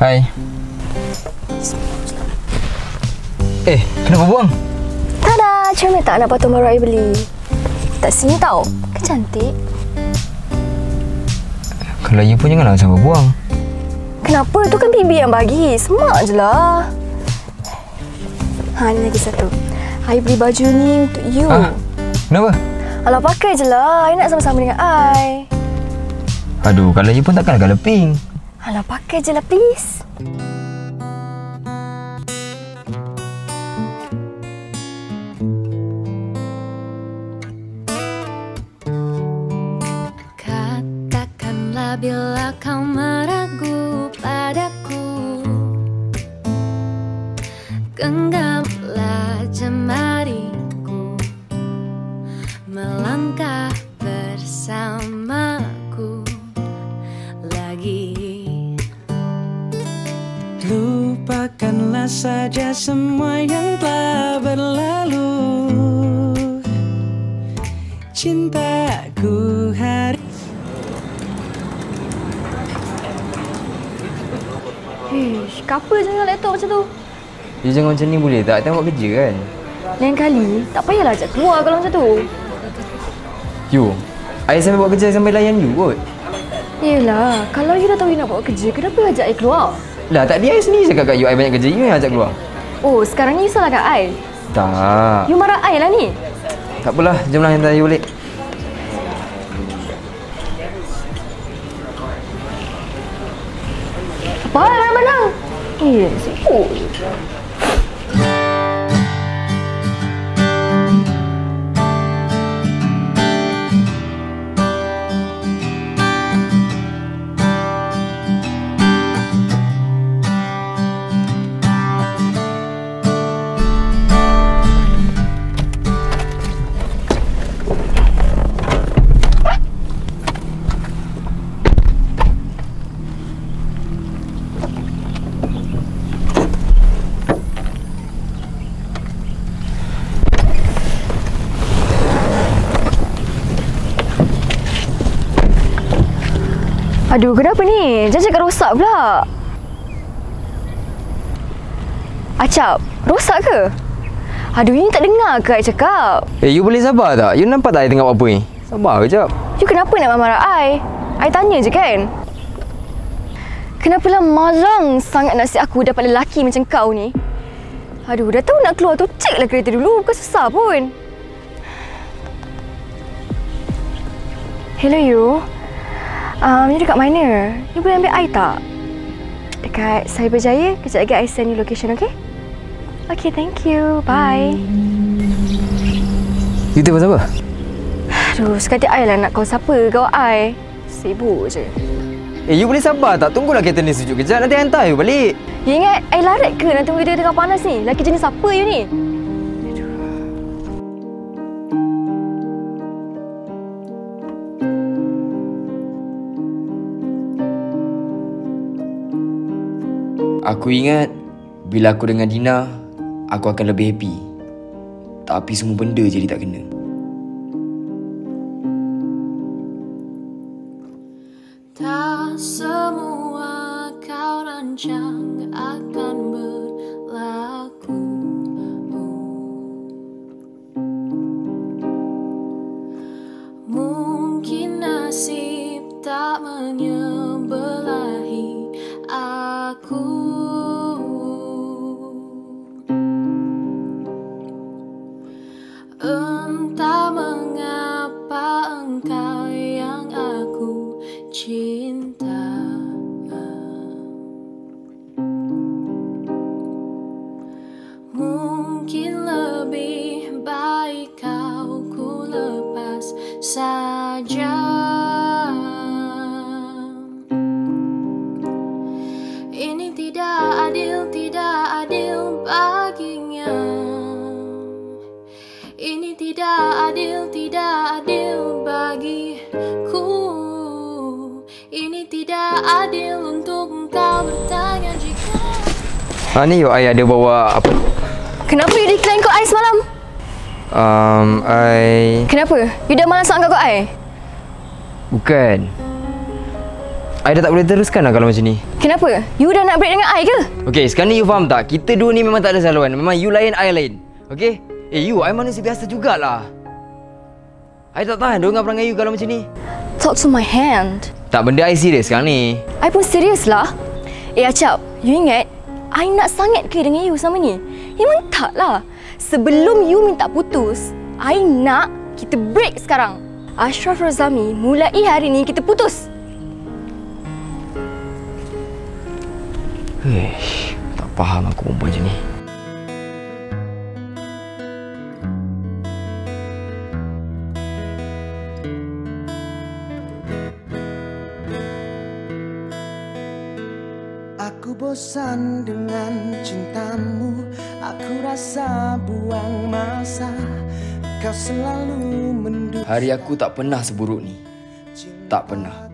Hai. Kenapa buang? Tada, cermin tak nak patung baru I beli. Tak sini tau. Kan cantik. Kalau you pun janganlah sampai buang. Kenapa? Tu kan bibi yang bagi. Semak je lah. Ni lagi satu. I beli baju ni untuk you. Kenapa? Alah, pakai je lah. I nak sama-sama dengan I. Aduh, kalau you pun takkan agak leping. Alah, pakai je lah please. Katakanlah bila kau meragu padaku, genggamlah jemariku, melangkah bersamaku lagi. Lupakanlah saja semua yang telah berlalu. Cintaku hari. Kenapa jangan laptop macam tu? You jangan macam ni boleh tak? Tengok kerja kan? Lain kali, tak payahlah ajak keluar kalau macam tu. You, I sambil buat kerja sambil layan you kot. Yelah, kalau you dah tahu you nak buat kerja, kenapa ajak I keluar? Lah, tadi I sendiri cakap kat you I banyak kerja, you yang ajak keluar. Oh, sekarang ni you salahkan I? Tak. You marah I lah ni? Tak apalah, jomlah hantar you balik. Apa mana? Sibuk je. Aduh, kenapa ni? Jangan cakap rosak pula. Acap, rosak ke? Aduh, you tak dengar ke I cakap? You boleh sabar tak? You nampak tak I tengah buat apa ni? Sabar kejap. You kenapa nak marah I? I tanya je kan? Kenapalah marang sangat nasib aku dapat lelaki macam kau ni? Aduh, dah tahu nak keluar tu, ceklah kereta dulu. Bukan susah pun. Hello, you. You dekat mana? You boleh ambil I tak? Dekat Cyberjaya. Kejap lagi I send you location, okay? Okay, thank you. Bye. You tu pasal apa? Aduh, sekali I lah nak call siapa kau I. Sibuk je. You boleh sabar tak? Tunggulah kereta ni sejuk kejap. Nanti hantar you balik. You ingat I larat ke nak tunggu dia tengah panas ni? Laki jenis apa you ni? Aku ingat bila aku dengan Dina, aku akan lebih happy. Tapi semua benda jadi tak kena. Tak semua kau rancang akan berlaku. Mungkin nasib tak menyebelahi aku. Entah mengapa engkau yang aku cinta. Mungkin lebih baik kau ku lepas saja. Ini tidak adil baginya. Ini tidak adil bagiku. Ini tidak adil untuk engkau bertanya jika. Ni you I ada bawa apa? Kenapa you decline call I semalam? I... Kenapa? You dah malas nak angkat call I? Bukan. I dah tak boleh teruskan lah kalau macam ni. Kenapa? You dah nak break dengan I ke? Okay, sekarang ni you faham tak? Kita dua ni memang tak ada saluan. Memang you lain, I lain. Okay? You, I manusia biasa jugalah. I tak tahan dengar perangai you kalau macam ni. Talk to my hand. Tak, benda I serius sekarang ni. I pun serius lah. Acap, you ingat I nak sangat ke dengan you sama ni? Memang tak lah. Sebelum you minta putus, I nak kita break sekarang. Ashraf Razami, mulai hari ni kita putus. Tak faham aku perempuan macam ni. Aku bosan dengan cintamu, aku rasa buang masa. Kau selalu mendukung. Hari aku tak pernah seburuk ni. Tak pernah.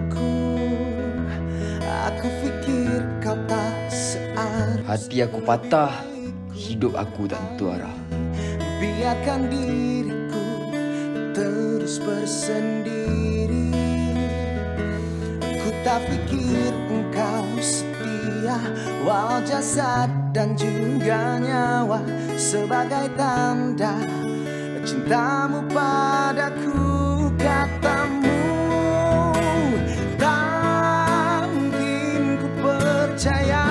Aku fikir kau tak searah. Hati aku patah, hidup aku tak tentu arah. Biarkan diriku terus bersendiri. Ku tak fikir engkau setia, walau jasad dan juga nyawa sebagai tanda cintamu padaku. Katamu tak mungkin ku percaya,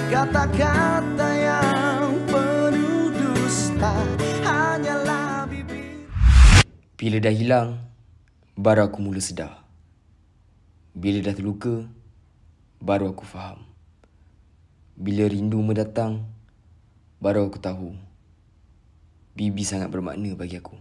kata-kata yang penuh dusta hanyalah bibir. Bila dah hilang, baru aku mula sedar. Bila dah terluka, baru aku faham. Bila rindu mendatang, baru aku tahu Bibi sangat bermakna bagi aku.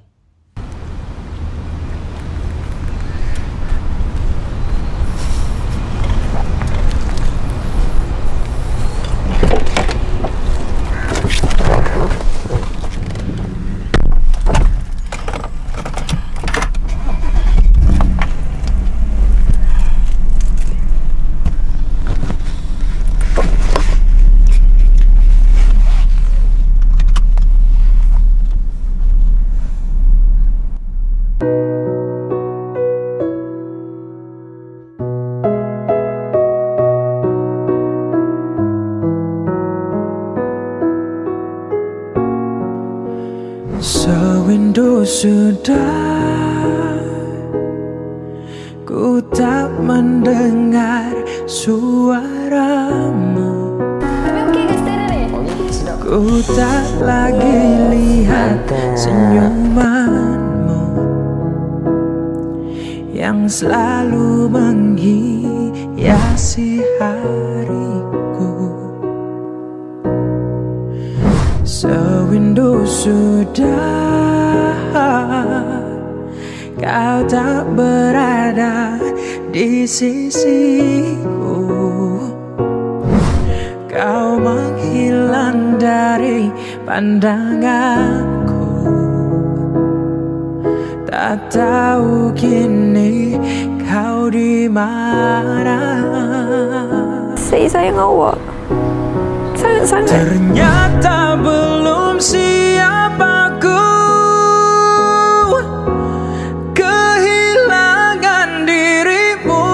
Sewindu sudah ku tak mendengar suaramu. Tapi okey ke sekarang ni? Ku tak lagi lihat senyumanmu yang selalu menghiasi hariku. Sewindu sudah kau tak berada di sisiku. Kau menghilang dari pandanganku. Tak tahu kini kau di mana. Saya sayang awak. Sangat-sangat. Ternyata belum siap aku kehilangan dirimu.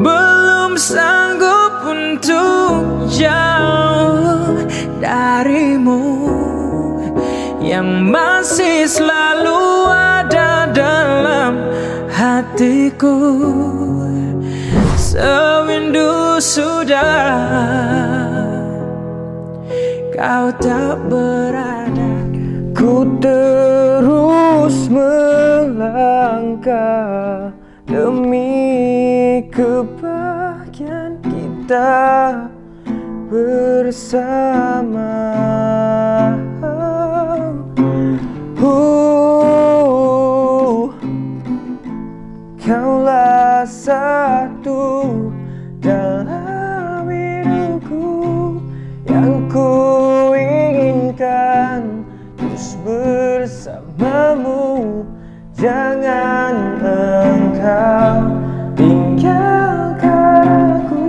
Belum sanggup untuk jauh darimu, yang masih selalu ada dalam hatiku. Sewindu sudah kau tak berada. Ku terus melangkah demi kebahagiaan kita bersama. Kaulah satu dalam hidupku yang ku inginkan terus bersamamu. Jangan engkau tinggalkan aku.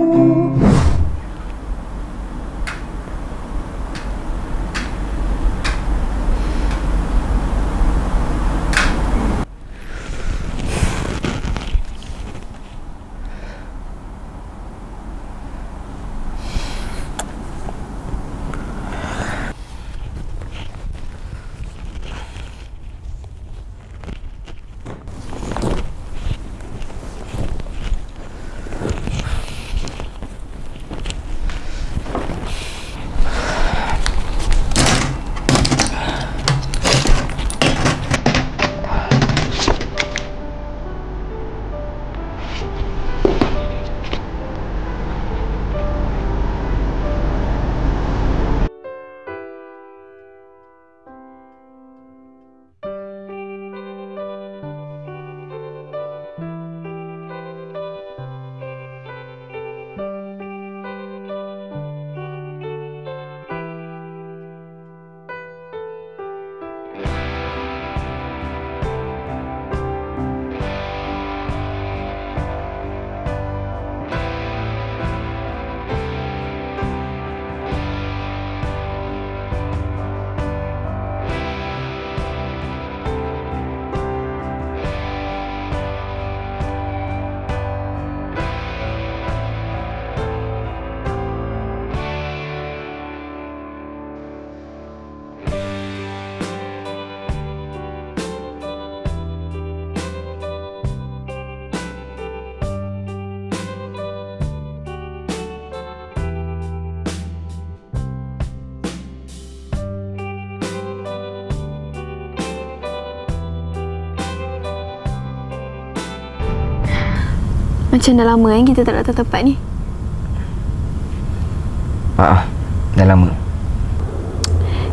Macam dah lama kan kita tak datang tempat ni. Dah lama.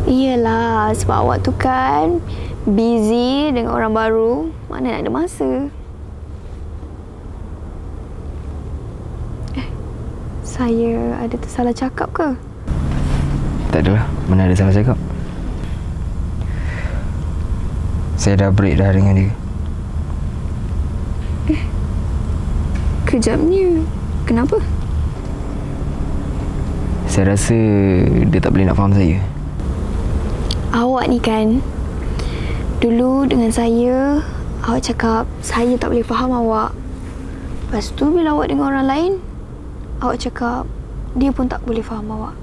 Iyalah, sebab awak tu kan busy dengan orang baru. Mana nak ada masa. Saya ada tersalah cakap ke? Tak adalah. Mana ada salah cakap. Saya dah break dah dengan dia. Kejapnya. Kenapa? Saya rasa dia tak boleh nak faham saya. Awak ni kan, dulu dengan saya, awak cakap saya tak boleh faham awak. Lepas tu bila awak dengan orang lain, awak cakap dia pun tak boleh faham awak.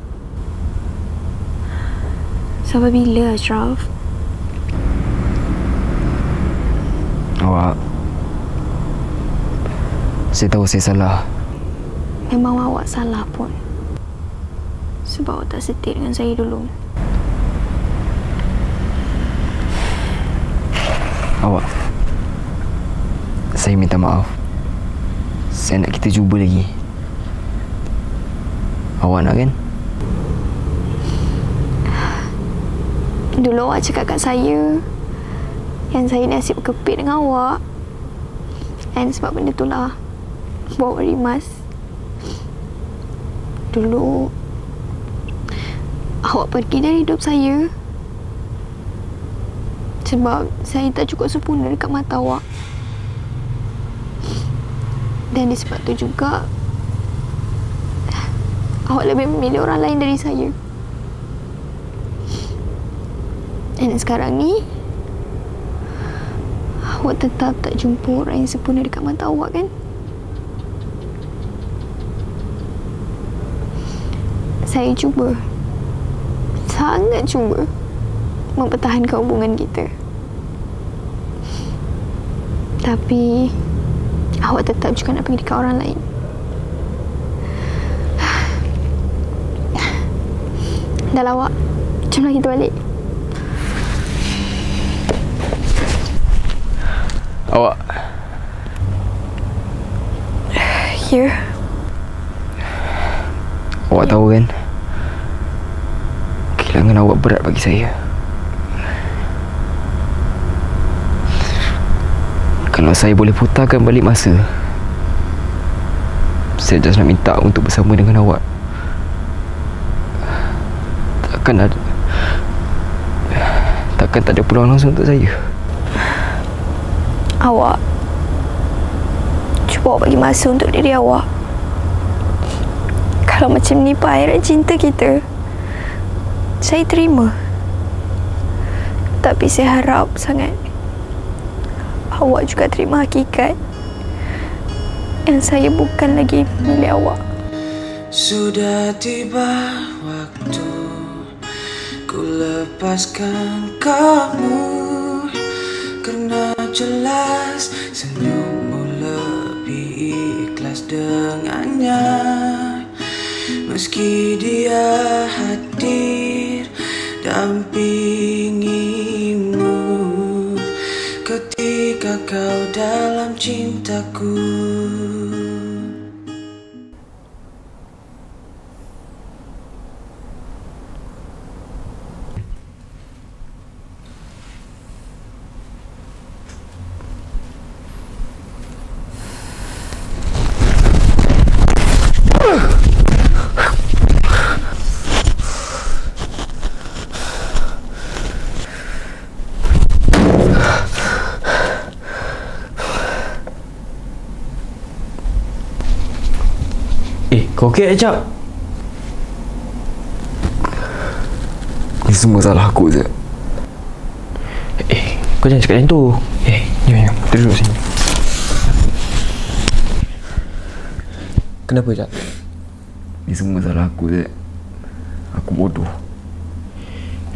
Sampai bila, Ashraf? Awak, saya tahu saya salah. Memang awak salah pun. Sebab awak tak setia dengan saya dulu. Awak, saya minta maaf. Saya nak kita cuba lagi. Awak nak kan? Dulu awak cakap kat saya yang saya ni asyik berkepit dengan awak. And sebab benda tu lah buat awak rimas. Dulu awak pergi dari hidup saya sebab saya tak cukup sempurna dekat mata awak. Dan disebab tu juga awak lebih memilih orang lain dari saya. Dan sekarang ni awak tetap tak jumpa orang yang sempurna dekat mata awak kan? Saya cuba, sangat cuba mempertahankan hubungan kita. Tapi awak tetap juga nak pergi dekat orang lain. Dah lah awak, jomlah kita balik. Awak, Ya. awak tahu kan, kehilangan awak berat bagi saya. Kalau saya boleh putarkan balik masa, saya just nak minta untuk bersama dengan awak. Takkan tak ada peluang langsung untuk saya. Awak cuba awak bagi masa untuk diri awak. Kalau macam ni akhirat cinta kita, saya terima. Tapi saya harap sangat awak juga terima hakikat yang saya bukan lagi milik awak. Sudah tiba waktu ku lepaskan kamu, karena jelas senyummu lebih ikhlas dengannya. Meski dia hadir dampingimu ketika kau dalam cintaku. Kau okey Ajak? Ini semua salah aku je. Kau jangan cakap macam tu. Jom, duduk sini. Kenapa Ajak? Ini semua salah aku je. Aku bodoh.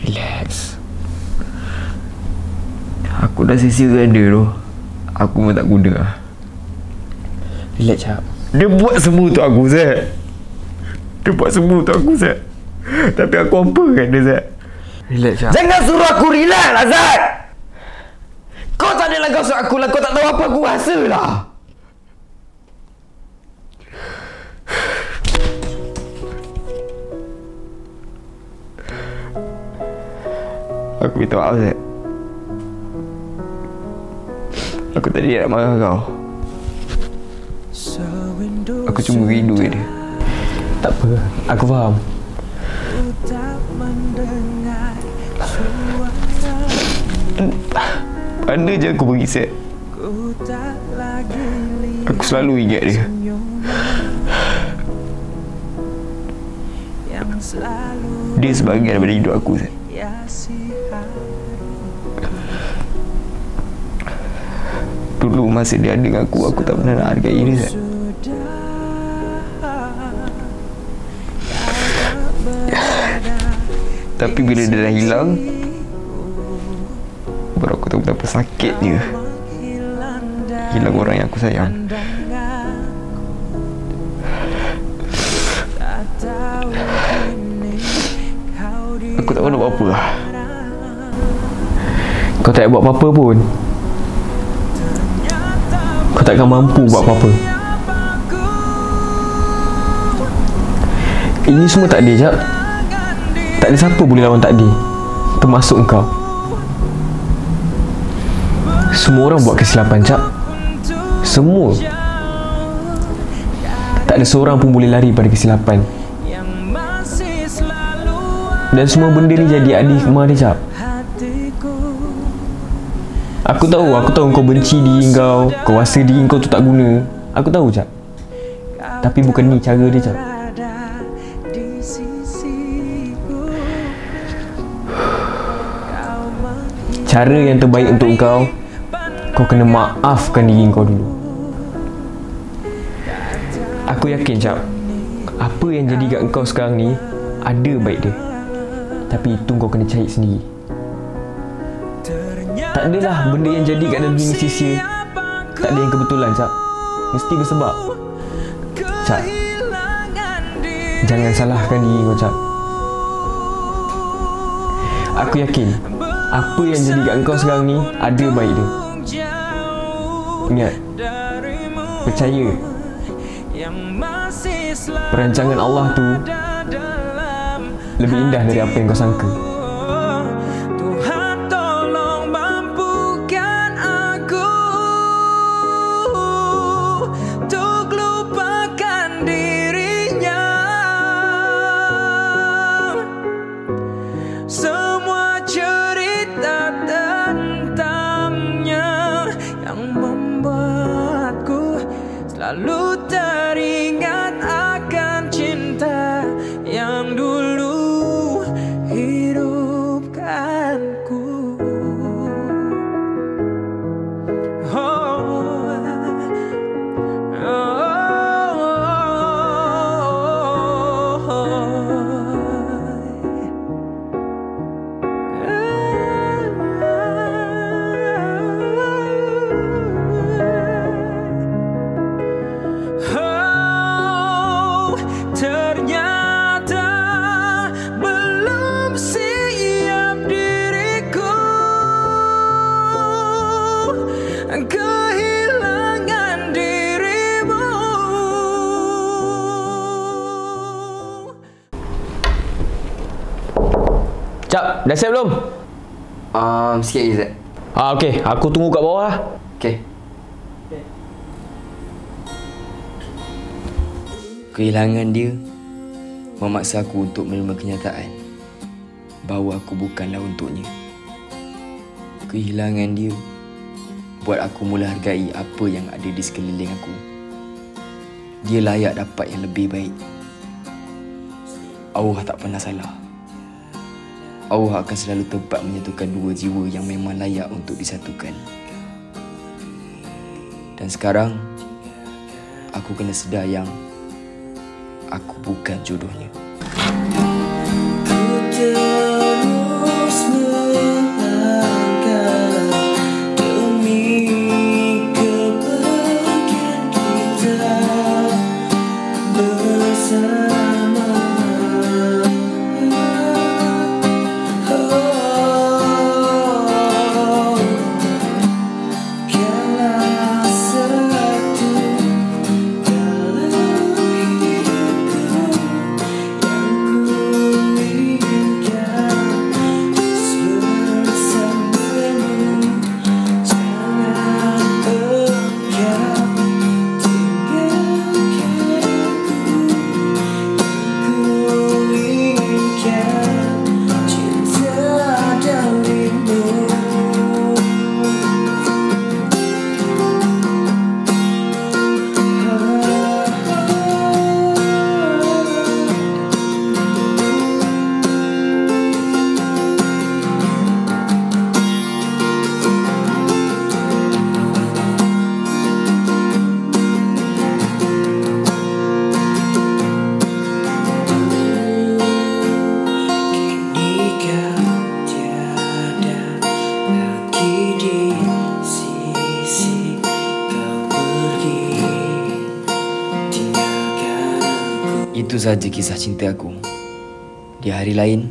Relax. Aku dah sia-siakan dia tu. Aku pun tak guna. Relax Ajak. Dia buat semua tu aku, Zat. Dia buat semua tu aku, Zat. Tapi aku apakan dia, Zat. Relax Ajak. Jangan suruh aku relax lah, Zat. Kau tak ada lah kau suruh aku lah. Kau tak tahu apa aku rasa lah. Aku minta maaf, Zat. Aku tadi nak marah kau. Aku cuma rindu dia. Tak apa, aku faham. Mana je aku pergi, Zat, aku selalu ingat dia. Dia sebahagian daripada hidup aku, Zat. Dulu masa dia ada dengan aku tak pernah nak hargai dia, Zat. Tapi bila dia dah hilang, baru aku tahu betapa sakitnya hilang orang yang aku sayang. Aku tak mahu buat apa lah. Kau tak buat apa-apa pun. Kau takkan mampu buat apa-apa. Ini semua takdir, Jap. Tak ada siapa boleh lawan takdir, termasuk engkau. Semua orang buat kesilapan, Jap. Semua. Tak ada seorang pun boleh lari pada kesilapan. Dan semua benda ni jadi adil hikmah dia, Jap. Aku tahu kau benci diri kau. Kau rasa diri kau tu tak guna. Aku tahu, Jap. Tapi bukan ni cara dia, Jap. Cara yang terbaik untuk kau kena maafkan diri kau dulu. Aku yakin, Jap, apa yang jadi kat kau sekarang ni ada baik dia. Tapi itu kau kena cari sendiri. Tak adalah benda yang jadi kat dalam dunia sia-sia. Tak ada yang kebetulan, Cap. Mesti bersebab. Cap, jangan salahkan diri kau, Cap. Aku yakin apa yang jadi kat kau sekarang ni ada baik dia. Ingat, percaya, perancangan Allah tu lebih indah dari apa yang kau sangka. Tuhan tolong mampukan aku untuk lupakan dirinya. Semua cerita tentangnya yang membuatku selalu teringat akan cinta yang dulu hidupkanku. Ternyata belum siap diriku kehilangan dirimu. Cap, dah siap belum? Sikit lagi, Zat. Okey, aku tunggu kat bawah lah. Okay. Kehilangan dia memaksa aku untuk menerima kenyataan bahawa aku bukanlah untuknya. Kehilangan dia buat aku mula hargai apa yang ada di sekeliling aku. Dia layak dapat yang lebih baik. Allah tak pernah salah. Allah akan selalu tepat menyatukan dua jiwa yang memang layak untuk disatukan. Dan sekarang aku kena sedar yang aku bukan jodohnya. Terus melangkah demi kebahagiaan kita bersama. Kaulah satu dalam hidupku yang ku inginkan. sahaja kisah cinta aku. Di hari lain,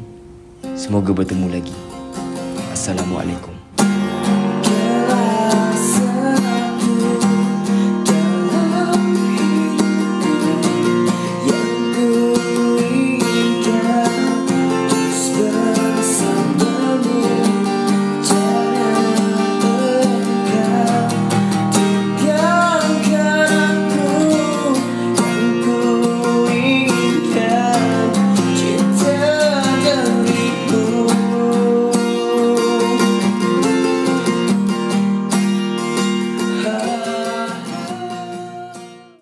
semoga bertemu lagi. Assalamualaikum.